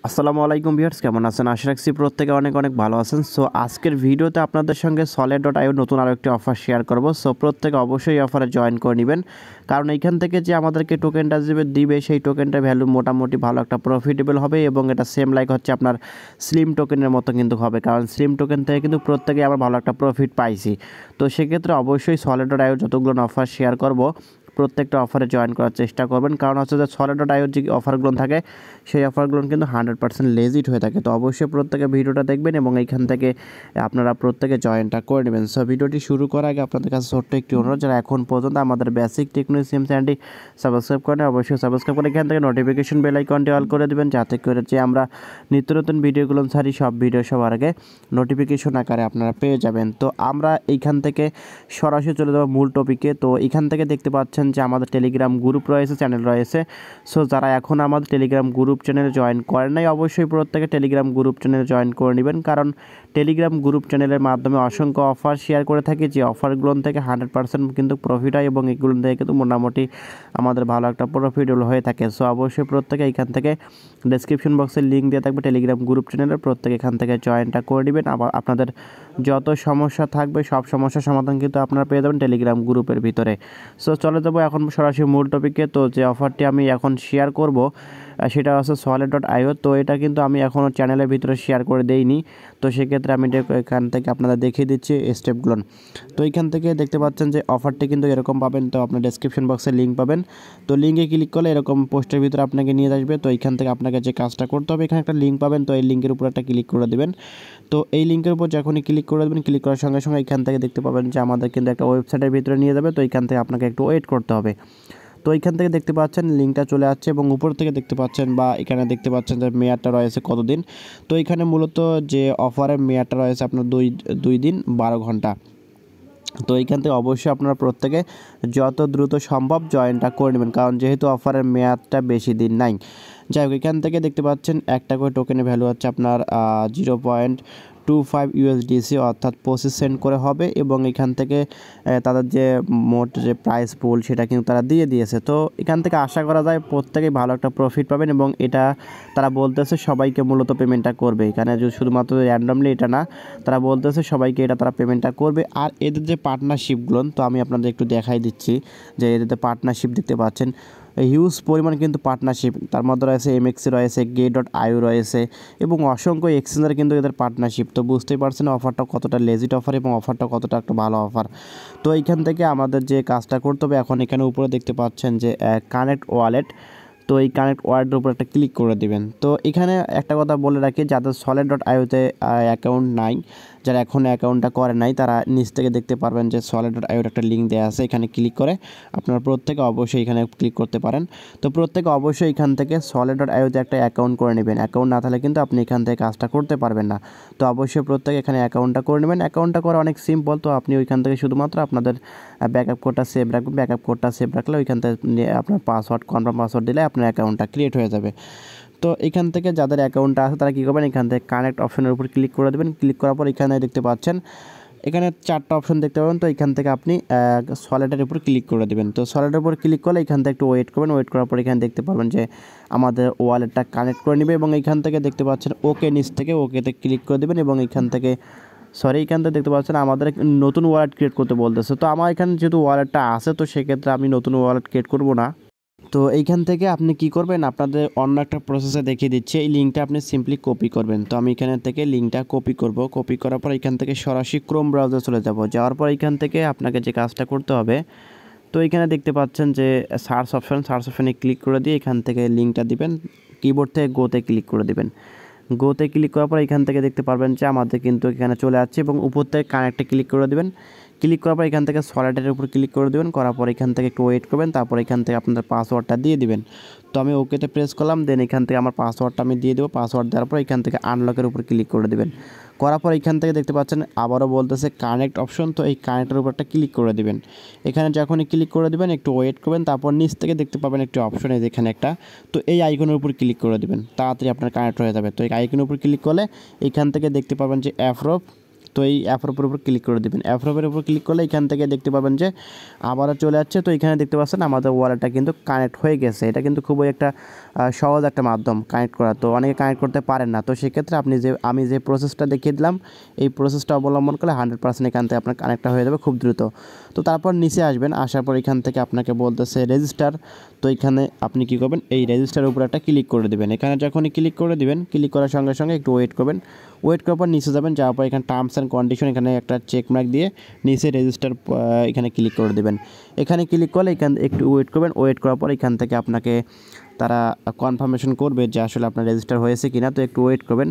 আসসালামু আলাইকুম ভিউয়ার্স, কেমন আছেন? আশা রাখছি প্রত্যেকে অনেক অনেক ভালো আছেন। সো আজকের ভিডিওতে আপনাদের সঙ্গে solid.io নতুন আরও একটি অফার শেয়ার করব। সো প্রত্যেকে অবশ্যই অফারে জয়েন করে নেবেন, কারণ এইখান থেকে যে আমাদেরকে টোকেনটা দিবে সেই টোকেনটার ভ্যালু মোটামুটি ভালো একটা প্রফিটেবল হবে এবং এটা সেম লাইক হচ্ছে আপনার স্লিম টোকেনের মতো কিন্তু হবে, কারণ স্লিম টোকেন থেকে কিন্তু প্রত্যেকেই আবার ভালো একটা প্রফিট পাইছি। তো সেক্ষেত্রে অবশ্যই solid.io যতগুলো অফার শেয়ার করব প্রত্যেকটা অফারে জয়েন করার চেষ্টা করবেন, কারণ হচ্ছে যে solid.io যে অফারগুলো থাকে সেই অফারগুলো কিন্তু 100% লেজিট হয়ে থাকে। তো অবশ্যই প্রত্যেকে ভিডিওটা দেখবেন এবং এইখান থেকে আপনারা প্রত্যেকে জয়েনটা করে নেবেন। সো ভিডিওটি শুরু করার আগে আপনাদের কাছে ছোট্ট একটি অনুরোধ, যারা এখন পর্যন্ত আমাদের বেসিক টেকনোলজি সিম চ্যানেলটি সাবস্ক্রাইব করেন অবশ্যই সাবস্ক্রাইব করে এখান থেকে নোটিফিকেশন বেল আইকনটি অল করে দেবেন, যাতে করে যে আমরা নিত্য নতুন ভিডিওগুলো ছাড়ি সব ভিডিও সবার আগে নোটিফিকেশন আকারে আপনারা পেয়ে যাবেন। তো আমরা এইখান থেকে সরাসরি চলে যাবো মূল টপিকে। তো এখান থেকে দেখতে পাচ্ছেন যে আমাদের টেলিগ্রাম গ্রুপ রয়েছে, চ্যানেল রয়েছে। সো যারা এখন আমাদের টেলিগ্রাম গ্রুপ চ্যানেলে জয়েন করেন নাই অবশ্যই প্রত্যেকে টেলিগ্রাম গ্রুপ চ্যানেলে জয়েন করে নেবেন, কারণ টেলিগ্রাম গ্রুপ চ্যানেলের মাধ্যমে অসংখ্য অফার শেয়ার করে থাকি, যে অফারগুলো থেকে 100% কিন্তু প্রফিট হয় এবং এগুলো থেকে কিন্তু মোটামুটি আমাদের ভালো একটা প্রফিটেবল হয়ে থাকে। সো অবশ্যই প্রত্যেকে এখান থেকে ডেসক্রিপশন বক্সে লিঙ্ক দিয়ে থাকবে টেলিগ্রাম গ্রুপ চ্যানেলের, প্রত্যেকে এখান থেকে জয়েনটা করে নেবেন। আবার আপনাদের যত সমস্যা থাকবে সব সমস্যার সমাধান কিন্তু আপনারা পেয়ে যাবেন টেলিগ্রাম গ্রুপের ভিতরে। সো চলে যাবো এখন সরাসরি মূল টপিকে। তো যে অফারটি আমি এখন শেয়ার করব সেটা হচ্ছে solid.io। তো এটা কিন্তু আমি এখনও চ্যানেলের ভিতরে শেয়ার করে দেইনি, তো সেক্ষেত্রে আমি এখান থেকে আপনাদের দেখিয়ে দিচ্ছি স্টেপগুলো। তো এইখান থেকে দেখতে পাচ্ছেন যে অফারটি কিন্তু এরকম পাবেন। তো আপনার ডেসক্রিপশন বক্সে লিঙ্ক পাবেন, তো লিঙ্কে ক্লিক করলে এরকম পোস্টের ভিতরে আপনাকে নিয়ে আসবে। তো এইখান থেকে আপনাকে যে কাজটা করতে হবে, এখানে একটা লিঙ্ক পাবেন, তো এই লিঙ্কের উপর একটা ক্লিক করে দেবেন। তো এই লিঙ্কের উপর যখনই ক্লিক করে দেবেন, ক্লিক করার সঙ্গে সঙ্গে এখান থেকে দেখতে পাবেন যে আমাদের কিন্তু একটা ওয়েবসাইটের ভিতরে নিয়ে যাবে। তো এইখান থেকে আপনাকে একটু ওয়েট করতে হবে। তো এইখান থেকে দেখতে পাচ্ছেন লিঙ্কটা চলে আসছে এবং উপর থেকে দেখতে পাচ্ছেন বা এখানে দেখতে পাচ্ছেন যে মেয়াদটা রয়েছে কতদিন। তো এখানে মূলত যে অফারের মেয়াদটা রয়েছে আপনার দুই দিন 12 ঘন্টা। তো এইখান থেকে অবশ্যই আপনারা প্রত্যেকে যত দ্রুত সম্ভব জয়েনটা করে নেবেন, কারণ যেহেতু অফারের মেয়াদটা বেশি দিন নাই। যাই হোক, এখান থেকে দেখতে পাচ্ছেন একটা করে টোকেনের ভ্যালু হচ্ছে আপনার 0.25 USDC, অর্থাৎ 25 সেন্ট করে হবে এবং এখান থেকে তাদের যে মোট যে প্রাইস পুল সেটা কিন্তু তারা দিয়ে দিয়েছে। তো এখান থেকে আশা করা যায় প্রত্যেকেই ভালো একটা প্রফিট পাবেন এবং এটা তারা বলতেছে সবাইকে মূলত পেমেন্টটা করবে। এখানে যে শুধুমাত্র র্যান্ডমলি এটা না, তারা বলতেছে সবাইকে এটা তারা পেমেন্টটা করবে। আর এদের যে পার্টনারশিপগুলো, তো আমি আপনাদের একটু দেখাই দিচ্ছি যে এদের পার্টনারশিপ দেখতে পাচ্ছেন হিউজ পরিমাণ কিন্তু পার্টনারশিপ, তার মধ্যে রয়েছে এমএক্সি রয়েছে, গে.আইও রয়েছে এবং অসংখ্য এক্সচেঞ্জের কিন্তু এদের পার্টনারশিপ। তো বুঝতেই পারছেন অফারটা কতটা লেজিট অফার এবং অফারটা কতটা একটা ভালো অফার। তো এইখান থেকে আমাদের যে কাজটা করতে হবে, এখন এখানে উপরে দেখতে পাচ্ছেন যে কানেক্ট ওয়ালেট। তো এই কানেক্ট ওয়ালেটের উপর একটা ক্লিক করে দিবেন। তো এখানে একটা কথা বলে রাখি, যাদের solid.io-তে অ্যাকাউন্ট নাই, যারা এখন অ্যাকাউন্টটা করে নাই, তারা নিচ থেকে দেখতে পারবেন যে solid.io-র একটা লিঙ্ক দেওয়া আছে, এখানে ক্লিক করে আপনারা প্রত্যেকে অবশ্যই এখানে ক্লিক করতে পারেন। তো প্রত্যেকে অবশ্যই এখান থেকে solid.io-তে একটা অ্যাকাউন্ট করে নেবেন। অ্যাকাউন্ট না থাকলে কিন্তু আপনি এখান থেকে কাজটা করতে পারবেন না। তো অবশ্যই প্রত্যেকে এখানে অ্যাকাউন্টটা করে নেবেন। অ্যাকাউন্টটা করা অনেক সিম্পল। তো আপনি ওইখান থেকে শুধুমাত্র আপনাদের ব্যাকআপ কোডটা সেভ রাখবেন। ব্যাকআপ কোডটা সেভ রাখলে ওইখান থেকে আপনার পাসওয়ার্ড, কনফার্ম পাসওয়ার্ড দিলে আপনার অ্যাকাউন্টটা ক্রিয়েট হয়ে যাবে। তো এখান থেকে যাদের অ্যাকাউন্টটা আছে তারা কী করবেন, এখান থেকে কানেক্ট অপশনের উপর ক্লিক করে দেবেন। ক্লিক করার পর এখানে দেখতে পাচ্ছেন এখানে 4টা অপশন দেখতে পাবেন। তো এখান থেকে আপনি সলিডের উপর ক্লিক করে দেবেন। তো সলিডের উপর ক্লিক করলে এখান থেকে একটু ওয়েট করবেন। ওয়েট করার পর এখানে দেখতে পারবেন যে আমাদের ওয়ালেটটা কানেক্ট করে নেবে এবং এখান থেকে দেখতে পাচ্ছেন ওকে, নিচ থেকে ওকেতে ক্লিক করে দেবেন এবং এখান থেকে এখান থেকে দেখতে পাচ্ছেন আমাদের নতুন ওয়ালেট ক্রিয়েট করতে বলতেছে। তো আমার এখানে যেহেতু ওয়ালেটটা আছে, তো সেক্ষেত্রে আমি নতুন ওয়ালেট ক্রিয়েট করব না। তো এইখান থেকে আপনি কি করবেন, আপনাদের অন্য একটা প্রসেসে দেখিয়ে দিচ্ছে। এই লিঙ্কটা আপনি সিম্পলি কপি করবেন। তো আমি এখান থেকে লিঙ্কটা কপি করব। কপি করার পর এখান থেকে সরাসরি ক্রোম ব্রাউজারে চলে যাব। যাওয়ার পর এখান থেকে আপনাকে যে কাজটা করতে হবে, তো এখানে দেখতে পাচ্ছেন যে সার্চ অপশানে ক্লিক করে দিয়ে এখান থেকে লিঙ্কটা দিবেন। কিবোর্ড থেকে গোতে ক্লিক করে দিবেন। গোতে ক্লিক করার পর এখান থেকে দেখতে পারবেন যে আমাদের কিন্তু এখানে চলে আসছে এবং উপর থেকে কানেক্টে ক্লিক করে দেবেন। ক্লিক করার পর এখান থেকে সলিডের উপর ক্লিক করে দেবেন। করার পর এখান থেকে একটু ওয়েট করবেন, তারপর এখান থেকে আপনাদের পাসওয়ার্ডটা দিয়ে দিবেন। তো আমি ওকেতে প্রেস করলাম, দেন এখান থেকে আমার পাসওয়ার্ডটা আমি দিয়ে দেবো। পাসওয়ার্ড দেওয়ার পর এখান থেকে আনলকের উপর ক্লিক করে দেবেন। করার পর এখান থেকে দেখতে পাচ্ছেন আবারও বলতেছে কানেক্ট অপশন। তো এই কানেক্টের উপর একটা ক্লিক করে দেবেন। এখানে যখনই ক্লিক করে দেবেন একটু ওয়েট করবেন, তারপর নিচ থেকে দেখতে পাবেন একটি অপশন, এই এখানে একটা। তো এই আইকনের উপর ক্লিক করে দেবেন, তাড়াতাড়ি আপনার কানেক্ট হয়ে যাবে। তো এই আইকনের উপর ক্লিক করলে এখান থেকে দেখতে পাবেন যে অ্যাপ্রুভ তো এই অ্যাপের উপর ক্লিক করে দেবেন। অ্যাপের উপর ক্লিক করলে এখান থেকে দেখতে পাবেন যে আবারও চলে যাচ্ছে। তো এখানে দেখতে পাচ্ছেন আমাদের ওয়ালেটটা কিন্তু কানেক্ট হয়ে গেছে। এটা কিন্তু খুবই একটা সহজ একটা মাধ্যম কানেক্ট করা। তো অনেকে কানেক্ট করতে পারেন না। তো সেক্ষেত্রে আমি যে প্রসেসটা দেখিয়ে দিলাম, এই প্রসেসটা অবলম্বন করলে 100% এখান থেকে আপনার কানেক্টটা হয়ে যাবে খুব দ্রুত। তো তারপর নিচে আসবেন, আসার পর এখান থেকে আপনাকে বলতেছে রেজিস্টার। তো এখানে আপনি কী করবেন, এই রেজিস্টারের উপর একটা ক্লিক করে দেবেন। এখানে যখনই ক্লিক করে দেবেন, ক্লিক করার সঙ্গে সঙ্গে একটু ওয়েট করবেন। ওয়েট করার পর নিচে যাবেন, যাওয়ার পর এখানে টার্মস অ্যান্ড কন্ডিশন এখানে একটা চেক মার্ক দিয়ে নিচে রেজিস্টার এখানে ক্লিক করে দেবেন। এখানে ক্লিক করলে এখান একটু ওয়েট করবেন। ওয়েট করার পর এখান থেকে আপনাকে তারা কনফার্মেশন করবে যে আসলে আপনার রেজিস্টার হয়েছে কিনা। তো একটু ওয়েট করবেন,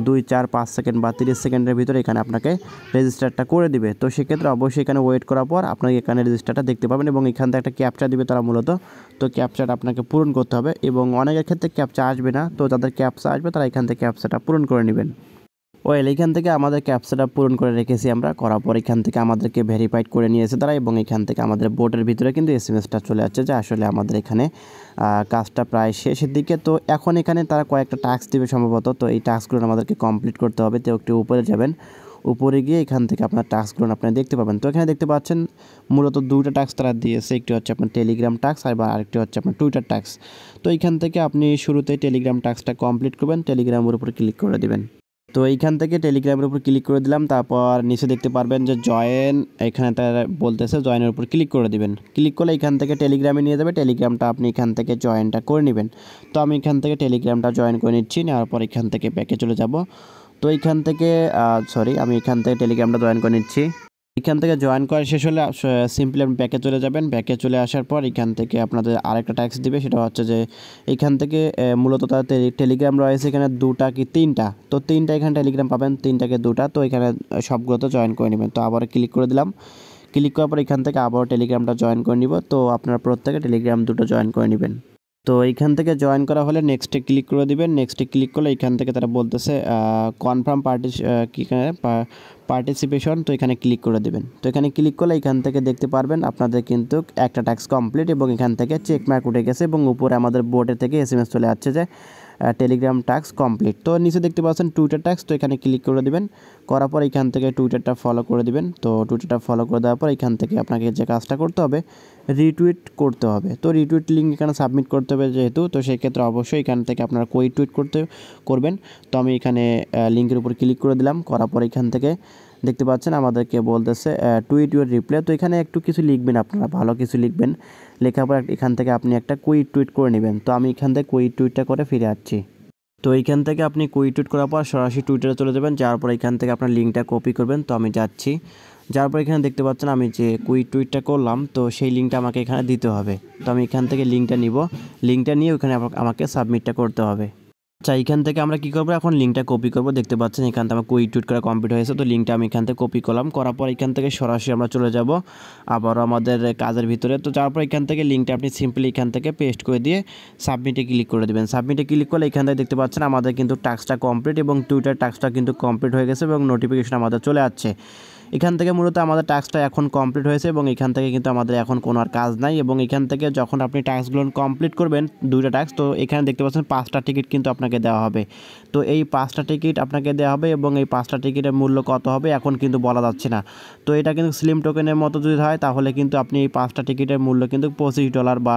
2, 4, 5 সেকেন্ড বা 30 সেকেন্ডের ভিতরে এখানে আপনাকে রেজিস্টারটা করে দিবে। তো সেক্ষেত্রে অবশ্যই এখানে ওয়েট করার পর আপনাকে এখানে রেজিস্টারটা দেখতে পাবেন এবং এখান থেকে একটা ক্যাপচা দিবে তারা মূলত। তো ক্যাপচাটা আপনাকে পূরণ করতে হবে এবং অনেকের ক্ষেত্রে ক্যাপচা আসবে না। তো যাদের ক্যাপচা আসবে তারা এখান থেকে ক্যাপচাটা পূরণ করে নেবেন। এখান থেকে আমাদের ক্যাপচাটা পূরণ করে রেখেছি আমরা। করার পর এখান থেকে আমাদেরকে ভেরিফাইড করে নিয়েছে তারা এবং এখান থেকে আমাদের বোর্ডের ভিতরে কিন্তু এসএমএসটা চলে যাচ্ছে যে আসলে আমাদের এখানে কাজটা প্রায় শেষের দিকে। তো এখন এখানে তারা কয়েকটা টাস্ক দেবে সম্ভবত। তো এই টাস্কগুলো আমাদেরকে কমপ্লিট করতে হবে। তো একটু উপরে যাবেন, উপরে গিয়ে এখান থেকে আপনার টাস্কগুলো আপনি দেখতে পাবেন। তো এখানে দেখতে পাচ্ছেন মূলত 2টা টাস্ক তারা দিয়েছে, একটি হচ্ছে আপনার টেলিগ্রাম টাস্ক আর আরেকটি হচ্ছে আপনার টুইটার টাস্ক। তো এইখান থেকে আপনি শুরুতে টেলিগ্রাম টাস্কটা কমপ্লিট করবেন, টেলিগ্রামের উপর ক্লিক করে দেবেন। তো এইখান থেকে টেলিগ্রামের উপর ক্লিক করে দিলাম। তারপর নিচে দেখতে পারবেন যে জয়েন, এখানে তারা বলতেছে জয়েনের উপর ক্লিক করে দিবেন। ক্লিক করলে এখান থেকে টেলিগ্রামে নিয়ে যাবে, টেলিগ্রামটা আপনি এখান থেকে জয়েনটা করে নেবেন। তো আমি এখান থেকে টেলিগ্রামটা জয়েন করে নিচ্ছি, নেওয়ার পর এখান থেকে ব্যাকে চলে যাব। তো এইখান থেকে আমি এখান থেকে টেলিগ্রামটা জয়েন করে নিচ্ছি। এখান থেকে জয়েন করা শেষ হলে সিম্পলি আপনি ব্যাকে চলে যাবেন। ব্যাকে চলে আসার পর এখান থেকে আপনাদের আরেকটা ট্যাক্স দিবে, সেটা হচ্ছে যে এখান থেকে মূলত তাদের টেলিগ্রাম রয়েছে এখানে 2টা কি 3টা। তো 3টা এখানে টেলিগ্রাম পাবেন, 3টাকে 2টা। তো এখানে সবগুলোতে জয়েন করে নেবেন। তো আবার ক্লিক করে দিলাম। ক্লিক করার পর এখান থেকে আবার টেলিগ্রামটা জয়েন করে নিব। তো আপনারা প্রত্যেকে টেলিগ্রাম 2টো জয়েন করে নেবেন। তো এইখান থেকে জয়েন করা হলে নেক্সটে ক্লিক করে দিবেন। নেক্সটে ক্লিক করলে এখান থেকে তারা বলতেছে কনফার্ম পার্টিসিপেশন। তো এখানে ক্লিক করে দেবেন। তো এখানে ক্লিক করলে এখান থেকে দেখতে পারবেন আপনাদের কিন্তু একটা টাস্ক কমপ্লিট এবং এখান থেকে চেক মার্ক উঠে গেছে এবং উপরে আমাদের বোর্ডে থেকে এসএমএস চলে যাচ্ছে যে টেলিগ্রাম টাস্ক কমপ্লিট। তো নিচে দেখতে পাচ্ছেন টুইটার টাস্ক। তো এখানে ক্লিক করে দেবেন। করার পর এখান থেকে টুইটারটা ফলো করে দিবেন। তো টুইটারটা ফলো করে দেওয়ার পর এখান থেকে আপনাকে যে কাজটা করতে হবে রিটুইট করতে হবে। তো রিটুইট লিঙ্ক এখানে সাবমিট করতে হবে যেহেতু, তো সেই ক্ষেত্রে অবশ্যই এখান থেকে আপনারা কোই টুইট করবেন। তো আমি এখানে লিঙ্কের উপর ক্লিক করে দিলাম। করার পর এখান থেকে দেখতে পাচ্ছেন আমাদেরকে বলতেছে টুইট ইউর রিপ্লাই। তো এখানে একটু কিছু লিখবেন, আপনারা ভালো কিছু লিখবেন। লেখার পর এখান থেকে আপনি একটা কুইক টুইট করে নেবেন। তো আমি এখান থেকে কুইক টুইটটা করে ফিরে আসছি। তো এইখান থেকে আপনি কুইক টুইট করার পর সরাসরি টুইটারে চলে যাবেন। যাওয়ার পর এখান থেকে আপনার লিঙ্কটা কপি করবেন। তো আমি যাচ্ছি। যাওয়ার পর এখানে দেখতে পাচ্ছেন আমি যে কুইক টুইটটা করলাম, তো সেই লিঙ্কটা আমাকে এখানে দিতে হবে। তো আমি এখান থেকে লিঙ্কটা নিব, লিঙ্কটা নিয়ে ওখানে আমাকে সাবমিটটা করতে হবে। আচ্ছা, এখান থেকে আমরা কী করবো, এখন লিঙ্কটা কপি করবো। দেখতে পাচ্ছেন এখান থেকে আমার কুইক টুইট করা কমপ্লিট হয়েছে। তো লিঙ্কটা আমি এখান থেকে কপি করলাম। করার পর এখান থেকে সরাসরি আমরা চলে যাব আবারও আমাদের কাজের ভিতরে। তো যাওয়ার পর এখান থেকে লিঙ্কটা আপনি সিম্পলি এখান থেকে পেস্ট করে দিয়ে সাবমিটে ক্লিক করে দেবেন। সাবমিটে ক্লিক করলে এখান থেকে দেখতে পাচ্ছেন আমাদের কিন্তু টাস্কটা কমপ্লিট এবং টুইটার টাস্কটা কিন্তু কমপ্লিট হয়ে গেছে এবং নোটিফিকেশন আমাদের চলে আসছে। এখান থেকে মূলত আমাদের টাস্কটা এখন কমপ্লিট হয়েছে এবং এখান থেকে কিন্তু আমাদের এখন কোনো আর কাজ নাই। এবং এখান থেকে যখন আপনি টাস্কগুলো কমপ্লিট করবেন 2টা টাস্ক, তো এখানে দেখতে পাচ্ছেন 5টা টিকিট কিন্তু আপনাকে দেওয়া হবে। তো এই 5টা টিকিট আপনাকে দেওয়া হবে এবং এই 5টা টিকিটের মূল্য কত হবে এখন কিন্তু বলা যাচ্ছে না। তো এটা কিন্তু স্লিম টোকেনের মতো যদি হয় তাহলে কিন্তু আপনি এই 5টা টিকিটের মূল্য কিন্তু $25 বা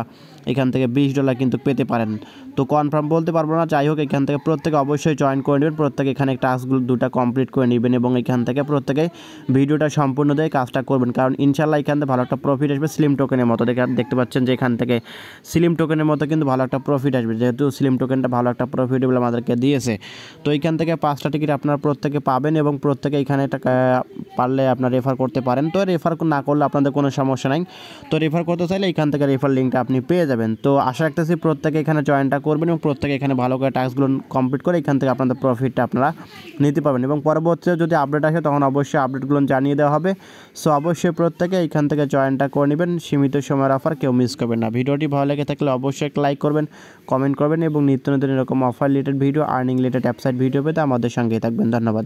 এখান থেকে $20 কিন্তু পেতে পারেন। তো কনফার্ম বলতে পারবো না। যাই হোক, এখান থেকে প্রত্যেকে অবশ্যই জয়েন করে নেবেন। প্রত্যেকে এখানে টাস্কগুলো 2টা কমপ্লিট করে নেবেন এবং এখান থেকে প্রত্যেকে ভিডিওটা সম্পূর্ণ দিয়ে কাজটা করবেন, কারণ ইনশাল্লাহ এখান থেকে ভালো একটা প্রফিট আসবে স্লিম টোকেনের মতো। দেখতে পাচ্ছেন যে এখান থেকে স্লিম টোকেনের মতো কিন্তু ভালো একটা প্রফিট আসবে, যেহেতু স্লিম টোকেনটা ভালো একটা প্রফিটেবল আমাদেরকে দিয়েছে। তো এইখান থেকে 5টা টিকিট আপনারা প্রত্যেকে পাবেন এবং প্রত্যেকে এখানে পারলে আপনারা রেফার করতে পারেন। তো রেফার না করলে আপনাদের কোনো সমস্যা নাই। তো রেফার করতে চাইলে এখান থেকে রেফার লিঙ্কটা আপনি পেয়ে যাবেন। তো আশা রাখতেছি প্রত্যেকে এখানে জয়েনটা করবেন এবং প্রত্যেকে এখানে ভালো করে টাস্কগুলো কমপ্লিট করে এখান থেকে আপনাদের প্রফিটটা আপনারা নিতে পারবেন এবং পরবর্তীতে যদি আপডেট আসে তখন অবশ্যই আপডেটগুলো জানিয়ে দেওয়া হবে। সো অবশ্যই প্রত্যেকে এখান থেকে জয়েনটা করে নেবেন। সীমিত সময়ের অফার, কেউ মিস করবেন না। ভিডিওটি ভালো লেগে থাকলে অবশ্যই একটা লাইক করবেন, কমেন্ট করবেন এবং নিত্য নতুন এরকম offer related video, earning related website video পেতে আমাদের সঙ্গেই থাকবেন। ধন্যবাদ।